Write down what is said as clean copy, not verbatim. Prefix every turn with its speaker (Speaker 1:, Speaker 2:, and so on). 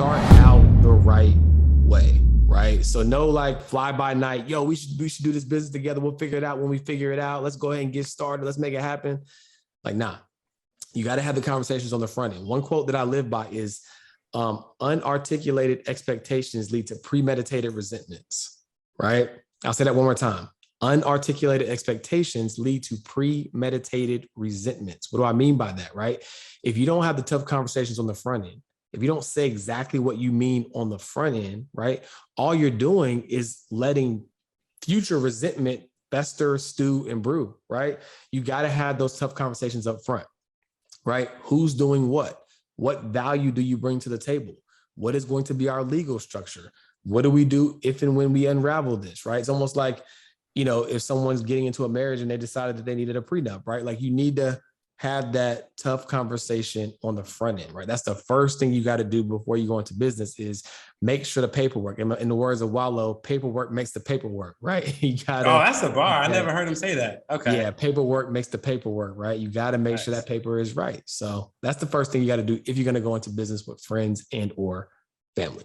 Speaker 1: start out the right way, right? So no like fly by night, yo, we should do this business together. We'll figure it out when we figure it out. Let's go ahead and get started. Let's make it happen. Like, nah, you got to have the conversations on the front end. One quote that I live by is unarticulated expectations lead to premeditated resentments, right? I'll say that one more time. Unarticulated expectations lead to premeditated resentments. What do I mean by that, right? If you don't have the tough conversations on the front end, if you don't say exactly what you mean on the front end, right? All you're doing is letting future resentment fester, stew, and brew, right? You got to have those tough conversations up front, right? Who's doing what? What value do you bring to the table? What is going to be our legal structure? What do we do if and when we unravel this, right? It's almost like, if someone's getting into a marriage and they decided that they needed a prenup, right? Like you need to have that tough conversation on the front end, right? That's the first thing you got to do before you go into business is make sure the paperwork, in the words of Wallow, paperwork makes the paperwork, right? You
Speaker 2: Oh,
Speaker 1: gotta,
Speaker 2: that's a bar. I never heard him say that. Okay.
Speaker 1: yeah, paperwork makes the paperwork, right? You got to make sure that
Speaker 2: Nice.
Speaker 1: paper is right. So that's the first thing you got to do if you're going to go into business with friends and or family.